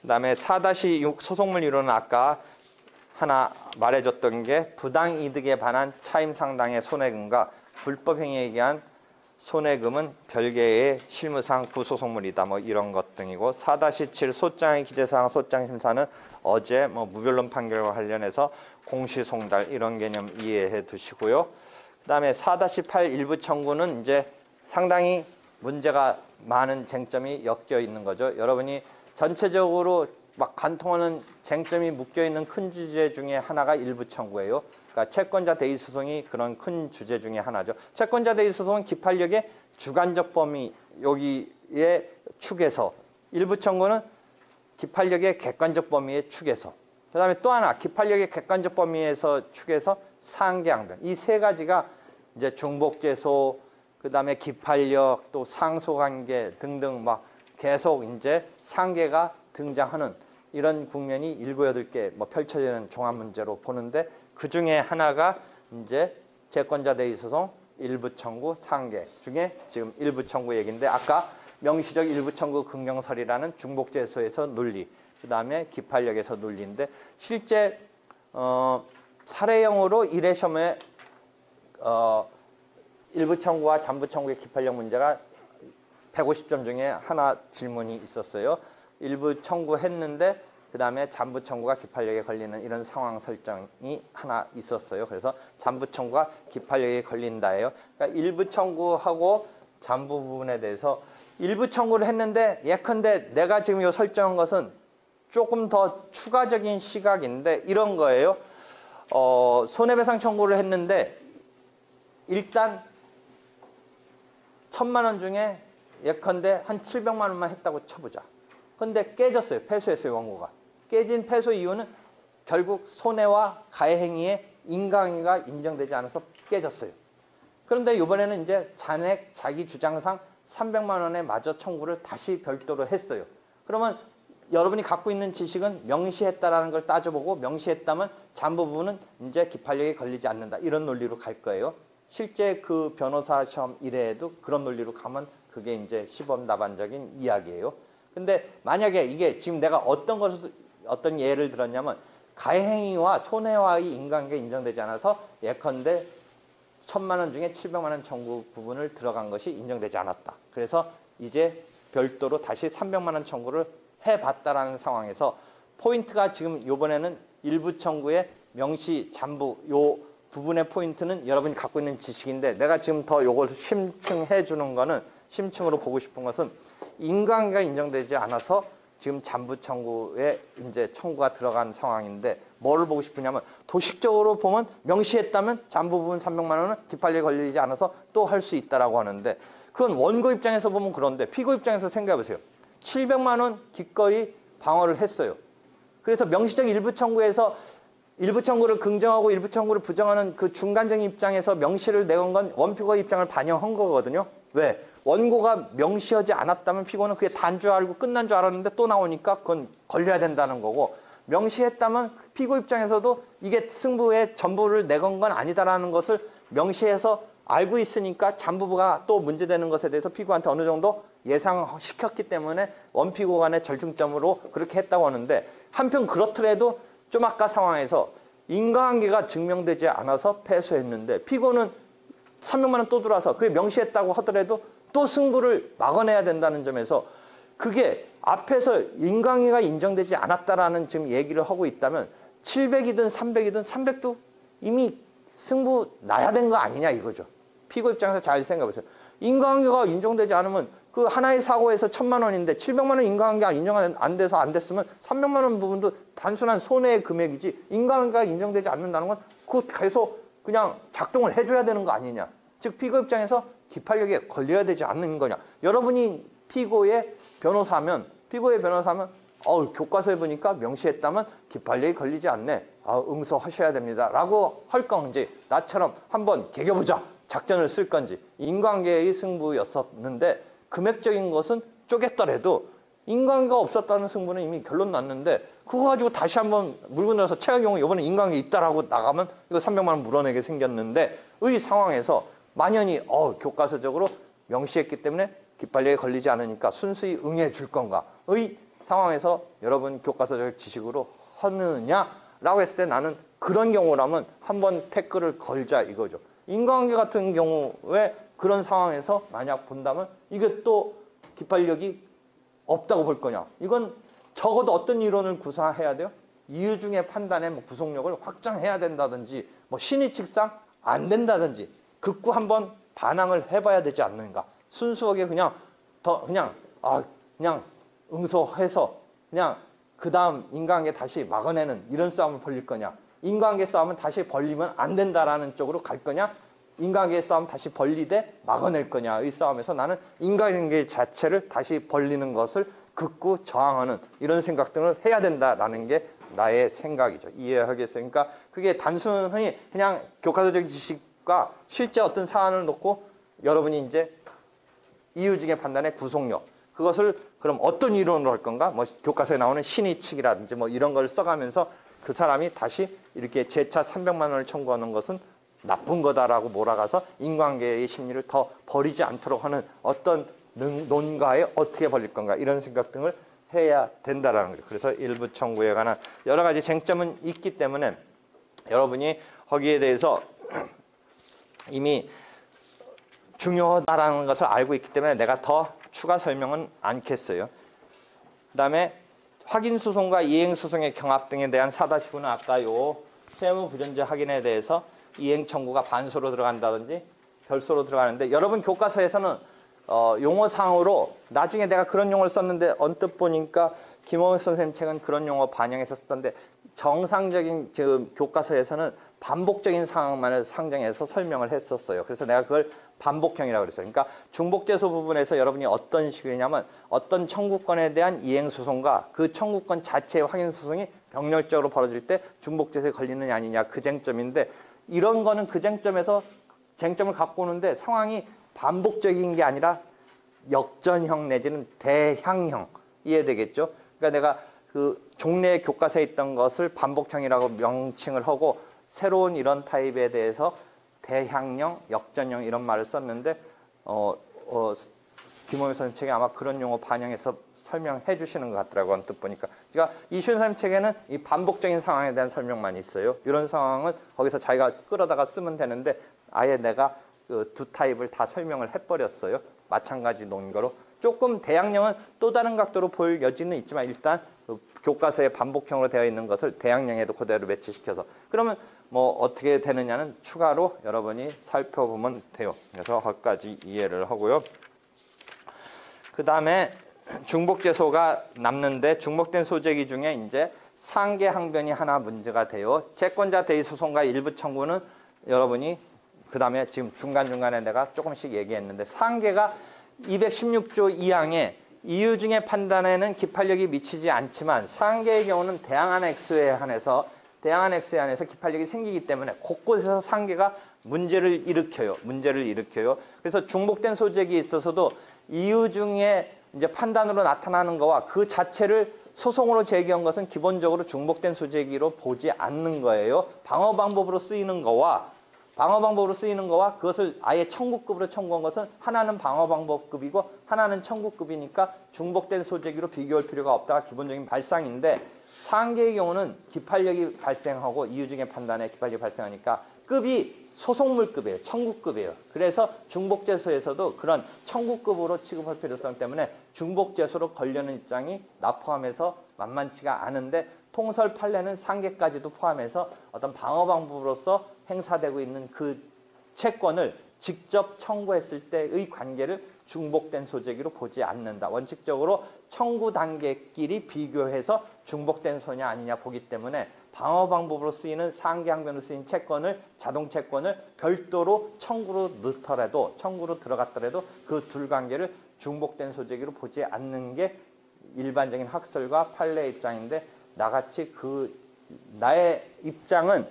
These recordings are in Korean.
그다음에 4-6 소송물 이론은 아까 하나 말해줬던 게 부당이득에 반한 차임상당의 손해금과 불법행위에 의한 손해금은 별개의 실무상 부소송물이다. 뭐 이런 것 등이고 4-7 소장의 기재사항 소장심사는 어제 뭐 무변론 판결과 관련해서 공시송달 이런 개념 이해해 두시고요. 그다음에 4-8 일부 청구는 이제 상당히 문제가 많은 쟁점이 엮여 있는 거죠. 여러분이 전체적으로 막 관통하는 쟁점이 묶여 있는 큰 주제 중에 하나가 일부 청구예요. 그러니까 채권자 대의 소송이 그런 큰 주제 중에 하나죠. 채권자 대의 소송은 기판력의 주관적 범위 여기에 축에서, 일부 청구는 기판력의 객관적 범위의 축에서, 그다음에 또 하나 기판력의 객관적 범위에서 축에서 상계항변, 이 세 가지가 이제 중복제소, 그다음에 기판력, 또 상소관계 등등 막 계속 이제 상계가 등장하는 이런 국면이 7, 8개 뭐 펼쳐지는 종합 문제로 보는데, 그 중에 하나가 이제 채권자 대의 소송 일부 청구 상계 중에 지금 일부 청구 얘기인데, 아까 명시적 일부 청구 긍정설이라는 중복제소에서 논리, 그다음에 기판력에서 논리인데, 실제 사례형으로 1회 시험에 일부 청구와 잠부 청구의 기판력 문제가 150점 중에 하나 질문이 있었어요. 일부 청구했는데 그 다음에 잠부 청구가 기판력에 걸리는 이런 상황 설정이 하나 있었어요. 그래서 잠부 청구가 기판력에 걸린다예요. 그러니까 일부 청구하고 잠부 부분에 대해서 일부 청구를 했는데 예컨대 내가 지금 요 설정한 것은 조금 더 추가적인 시각인데 이런 거예요. 손해배상 청구를 했는데 일단 1,000만 원 중에 예컨대 한 700만 원만 했다고 쳐보자. 근데 깨졌어요. 패소했어요. 원고가. 깨진 패소 이유는 결국 손해와 가해행위의 인과관계가 인정되지 않아서 깨졌어요. 그런데 이번에는 이제 잔액 자기 주장상 300만 원에 마저 청구를 다시 별도로 했어요. 그러면 여러분이 갖고 있는 지식은 명시했다라는 걸 따져보고 명시했다면 잠부 부분은 이제 기판력에 걸리지 않는다. 이런 논리로 갈 거예요. 실제 그 변호사 시험 이래에도 그런 논리로 가면 그게 이제 시범 답안적인 이야기예요. 근데 만약에 이게 지금 내가 어떤 예를 들었냐면 가해행위와 손해와의 인과관계가 인정되지 않아서 예컨대 1,000만 원 중에 700만 원 청구 부분을 들어간 것이 인정되지 않았다. 그래서 이제 별도로 다시 300만 원 청구를 해봤다라는 상황에서 포인트가 지금 이번에는 일부 청구의 명시 잠부 요 부분의 포인트는 여러분이 갖고 있는 지식인데, 내가 지금 더 요걸 심층해 주는 거는, 심층으로 보고 싶은 것은 인과관계가 인정되지 않아서 지금 잠부 청구에 이제 청구가 들어간 상황인데, 뭐를 보고 싶으냐면 도식적으로 보면 명시했다면 잠부 부분 300만 원은 기판력에 걸리지 않아서 또 할 수 있다라고 하는데, 그건 원고 입장에서 보면 그런데 피고 입장에서 생각해 보세요. 700만 원 기꺼이 방어를 했어요. 그래서 명시적 일부 청구에서 일부 청구를 긍정하고 일부 청구를 부정하는 그 중간적인 입장에서 명시를 내건 건 원피고 입장을 반영한 거거든요. 왜? 원고가 명시하지 않았다면 피고는 그게 단 줄 알고 끝난 줄 알았는데 또 나오니까 그건 걸려야 된다는 거고, 명시했다면 피고 입장에서도 이게 승부의 전부를 내건 건 아니다라는 것을 명시해서 알고 있으니까 잠부가 또 문제되는 것에 대해서 피고한테 어느 정도 예상시켰기 때문에 원피고 간의 절충점으로 그렇게 했다고 하는데, 한편 그렇더라도 좀 아까 상황에서 인과관계가 증명되지 않아서 패소했는데 피고는 300만 원 또 들어와서 그게 명시했다고 하더라도 또 승부를 막아내야 된다는 점에서, 그게 앞에서 인과관계가 인정되지 않았다라는 지금 얘기를 하고 있다면 700이든 300이든 300도 이미 승부 나야 된 거 아니냐 이거죠. 피고 입장에서 잘 생각해 보세요. 인과관계가 인정되지 않으면 그 하나의 사고에서 1,000만 원인데 700만 원 인과관계가 인정 안 돼서 안 됐으면 300만 원 부분도 단순한 손해의 금액이지, 인과관계가 인정되지 않는다는 건 그 계속 그냥 작동을 해줘야 되는 거 아니냐. 즉 피고 입장에서 기판력에 걸려야 되지 않는 거냐. 여러분이 피고의 변호사면 교과서에 보니까 명시했다면 기판력이 걸리지 않네. 응소하셔야 됩니다. 라고 할 건지, 나처럼 한번 개겨보자 작전을 쓸 건지, 인과관계의 승부였었는데 금액적인 것은 쪼갰더라도 인과관계가 없었다는 승부는 이미 결론 났는데, 그거 가지고 다시 한번 물고 늘어서 최악의 경우 이번에 인과관계 있다라고 나가면 이거 300만 원 물어내게 생겼는데 의 상황에서 만연히 교과서적으로 명시했기 때문에 기판력에 걸리지 않으니까 순수히 응해 줄 건가의 상황에서 여러분 교과서적 지식으로 하느냐라고 했을 때 나는 그런 경우라면 한번 태클을 걸자 이거죠. 인과관계 같은 경우에 그런 상황에서 만약 본다면 이게 또 기판력이 없다고 볼 거냐. 이건 적어도 어떤 이론을 구사해야 돼요? 이유 중에 판단의 구속력을 확장해야 된다든지 신의칙상 안 된다든지 극구 한번 반항을 해봐야 되지 않는가. 순수하게 그냥 응소해서 그냥 그 다음 인과관계 다시 막아내는 이런 싸움을 벌릴 거냐. 인과관계 싸움은 다시 벌리면 안 된다라는 쪽으로 갈 거냐. 인과관계 싸움 다시 벌리되 막아낼 거냐의 싸움에서 나는 인과관계 자체를 다시 벌리는 것을 극구 저항하는 이런 생각 등을 해야 된다라는 게 나의 생각이죠. 이해하겠어요? 그러니까 그게 단순히 그냥 교과서적인 지식과 실제 어떤 사안을 놓고 여러분이 이제 이유중의 판단의 구속력 그것을 그럼 어떤 이론으로 할 건가? 교과서에 나오는 신의칙이라든지 이런 걸 써가면서 그 사람이 다시 이렇게 재차 300만 원을 청구하는 것은 나쁜 거다라고 몰아가서 인과관계의 심리를 더 버리지 않도록 하는 어떤 논가에 어떻게 벌릴 건가 이런 생각 등을 해야 된다라는 거죠. 그래서 일부 청구에 관한 여러 가지 쟁점은 있기 때문에 여러분이 거기에 대해서 이미 중요하다라는 것을 알고 있기 때문에 내가 더 추가 설명은 않겠어요. 그 다음에 확인소송과 이행소송의 경합 등에 대한 4-9는 아까 요 세무부존재 확인에 대해서 이행청구가 반소로 들어간다든지 별소로 들어가는데 여러분 교과서에서는 용어상으로 나중에 내가 그런 용어를 썼는데 언뜻 보니까 김홍일 선생님 책은 그런 용어 반영해서 썼던데 정상적인 교과서에서는 반복적인 상황만을 상정해서 설명을 했었어요. 그래서 내가 그걸 반복형이라고 그랬어요. 그러니까 중복재소 부분에서 여러분이 어떤 식이냐면 어떤 청구권에 대한 이행소송과 그 청구권 자체의 확인소송이 병렬적으로 벌어질 때 중복재소에 걸리느냐 아니냐 그 쟁점인데 이런 거는 그 쟁점에서 쟁점을 갖고 오는데 상황이 반복적인 게 아니라 역전형 내지는 대향형 이해되겠죠? 그러니까 내가 그 종래 교과서에 있던 것을 반복형이라고 명칭을 하고 새로운 이런 타입에 대해서 대향형, 역전형 이런 말을 썼는데 김홍일 선생님 책에 아마 그런 용어 반영해서 설명해 주시는 것 같더라고요. 언뜻 보니까. 그러니까 이시훈 선생님 책에는 이 반복적인 상황에 대한 설명만 있어요. 이런 상황은 거기서 자기가 끌어다가 쓰면 되는데 아예 내가 그 두 타입을 다 설명을 해버렸어요. 마찬가지 논거로. 조금 대항령은 또 다른 각도로 볼 여지는 있지만 일단 그 교과서에 반복형으로 되어 있는 것을 대항령에도 그대로 매치시켜서 그러면 어떻게 되느냐는 추가로 여러분이 살펴보면 돼요. 그래서 거기까지 이해를 하고요. 그 다음에 중복재소가 남는데 중복된 소재기 중에 이제 상계 항변이 하나 문제가 돼요. 채권자 대의 소송과 일부 청구는 여러분이 그 다음에 지금 중간중간에 내가 조금씩 얘기했는데 상계가 216조 2항에 이유 중에 판단에는 기판력이 미치지 않지만 상계의 경우는 대항한 액수에 한해서 기판력이 생기기 때문에 곳곳에서 상계가 문제를 일으켜요. 그래서 중복된 소재기에 있어서도 이유 중에 이제 판단으로 나타나는 거와 그 자체를 소송으로 제기한 것은 기본적으로 중복된 소재기로 보지 않는 거예요. 방어 방법으로 쓰이는 거와 그것을 아예 청구급으로 청구한 것은 하나는 방어 방법급이고 하나는 청구급이니까 중복된 소재기로 비교할 필요가 없다가 기본적인 발상인데 상계의 경우는 기판력이 발생하고 이유 중에 판단에 기판력이 발생하니까 급이 소송물급이에요. 청구급이에요. 그래서 중복재소에서도 그런 청구급으로 취급할 필요성 때문에 중복재소로 걸려는 입장이 나 포함해서 만만치가 않은데 통설 판례는 상계까지도 포함해서 어떤 방어 방법으로서 행사되고 있는 그 채권을 직접 청구했을 때의 관계를 중복된 소재기로 보지 않는다. 원칙적으로 청구 단계끼리 비교해서 중복된 소냐 아니냐 보기 때문에 방어 방법으로 쓰이는 상계항변으로 쓰인 채권을 자동 채권을 별도로 청구로 들어갔더라도 그 둘 관계를 중복된 소재기로 보지 않는 게 일반적인 학설과 판례 입장인데 나같이 나의 입장은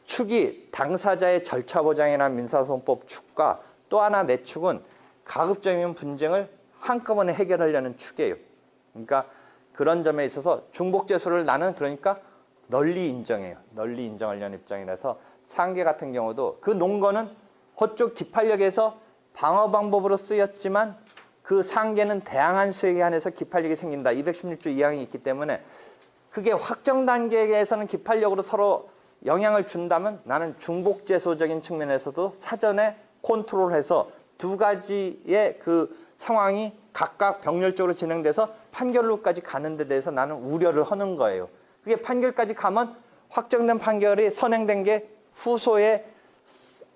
축이 당사자의 절차 보장이나 민사소송법 축과 또 하나 내 축은 가급적이면 분쟁을 한꺼번에 해결하려는 축이에요. 그러니까 그런 점에 있어서 중복재소를 나는 그러니까 널리 인정해요. 널리 인정하려는 입장이라서 상계 같은 경우도 그 논거는 그쪽 기판력에서 방어 방법으로 쓰였지만 그 상계는 다양한 수액에 한해서 기판력이 생긴다. 216조 2항이 있기 때문에 그게 확정 단계에서는 기판력으로 서로 영향을 준다면 나는 중복제소적인 측면에서도 사전에 컨트롤해서 두 가지의 그 상황이 각각 병렬적으로 진행돼서 판결로까지 가는 데 대해서 나는 우려를 하는 거예요. 그게 판결까지 가면 확정된 판결이 선행된 게 후소에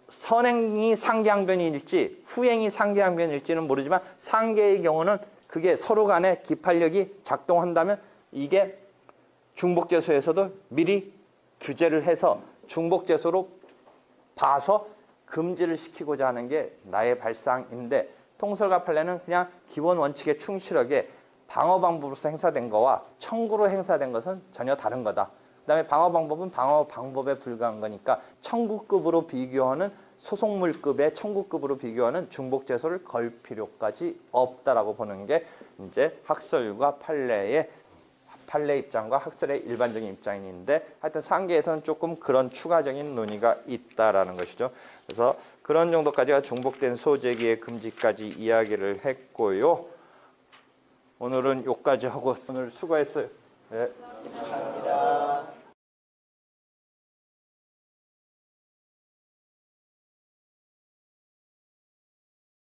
선행이 상계항변일지 후행이 상계항변일지는 모르지만 상계의 경우는 그게 서로 간에 기판력이 작동한다면 이게 중복제소에서도 미리 규제를 해서 중복제소로 봐서 금지를 시키고자 하는 게 나의 발상인데 통설과 판례는 그냥 기본 원칙에 충실하게 방어 방법으로서 행사된 거와 청구로 행사된 것은 전혀 다른 거다. 그다음에 방어 방법은 방어 방법에 불과한 거니까 청구급으로 비교하는 소송물급의 청구급으로 비교하는 중복제소를 걸 필요까지 없다라고 보는 게 이제 학설과 판례의 판례 입장과 학설의 일반적인 입장인데 하여튼 상계에서는 조금 그런 추가적인 논의가 있다라는 것이죠. 그래서 그런 정도까지가 중복된 소재기의 금지까지 이야기를 했고요. 오늘은 여기까지 하고 오늘 수고했어요. 네.